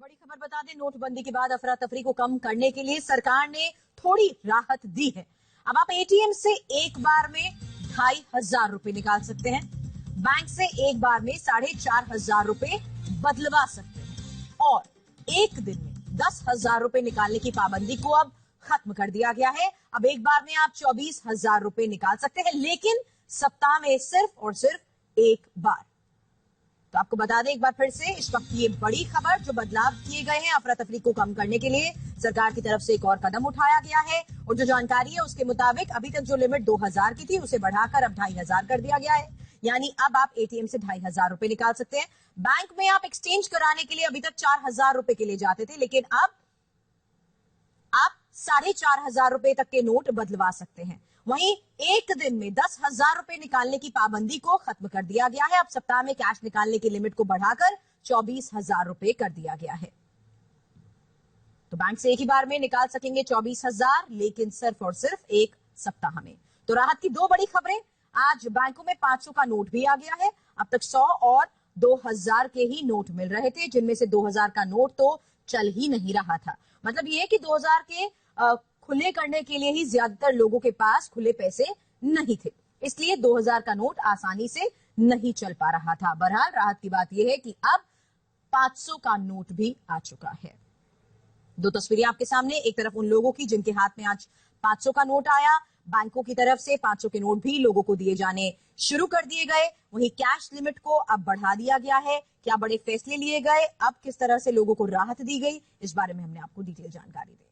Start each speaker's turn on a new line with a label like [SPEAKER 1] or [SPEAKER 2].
[SPEAKER 1] बड़ी खबर बता दें, नोटबंदी के बाद अफरा तफरी को कम करने के लिए सरकार ने थोड़ी राहत दी है। अब आप एटीएम से एक बार में 2,500 रुपए निकाल सकते हैं, बैंक से एक बार में 4,500 रुपए बदलवा सकते हैं और एक दिन में 10,000 रुपए निकालने की पाबंदी को अब खत्म कर दिया गया है। अब एक बार में आप 24,000 रुपए निकाल सकते हैं, लेकिन सप्ताह में सिर्फ और सिर्फ एक बार। तो आपको बता दें एक बार फिर से, इस वक्त ये बड़ी खबर, जो बदलाव किए गए हैं अफरा तफरी को कम करने के लिए सरकार की तरफ से एक और कदम उठाया गया है। और जो जानकारी है उसके मुताबिक अभी तक जो लिमिट 2,000 की थी उसे बढ़ाकर अब 2,500 कर दिया गया है। यानी अब आप एटीएम से 2,500 रुपए निकाल सकते हैं। बैंक में आप एक्सचेंज कराने के लिए अभी तक 4,000 रुपए के लिए जाते थे, लेकिन अब आप 4,500 रुपए तक के नोट बदलवा सकते हैं। वहीं एक दिन में 10,000 रुपए निकालने की पाबंदी को खत्म कर दिया गया है। अब सप्ताह में कैश निकालने की लिमिट को बढ़ाकर 24,000 रुपए कर दिया गया है। तो बैंक से एक ही बार में निकाल सकेंगे 24,000, लेकिन सिर्फ और सिर्फ एक सप्ताह में। तो राहत की दो बड़ी खबरें। आज बैंकों में 500 का नोट भी आ गया है। अब तक 100 और 2,000 के ही नोट मिल रहे थे, जिनमें से 2,000 का नोट तो चल ही नहीं रहा था। मतलब ये कि 2,000 के खुले करने के लिए ही ज्यादातर लोगों के पास खुले पैसे नहीं थे, इसलिए 2,000 का नोट आसानी से नहीं चल पा रहा था। बहरहाल राहत की बात यह है कि अब 500 का नोट भी आ चुका है। दो तस्वीरें आपके सामने, एक तरफ उन लोगों की जिनके हाथ में आज 500 का नोट आया, बैंकों की तरफ से 500 के नोट भी लोगों को दिए जाने शुरू कर दिए गए। वहीं कैश लिमिट को अब बढ़ा दिया गया है। क्या बड़े फैसले लिए गए, अब किस तरह से लोगों को राहत दी गई, इस बारे में हमने आपको डिटेल जानकारी दी।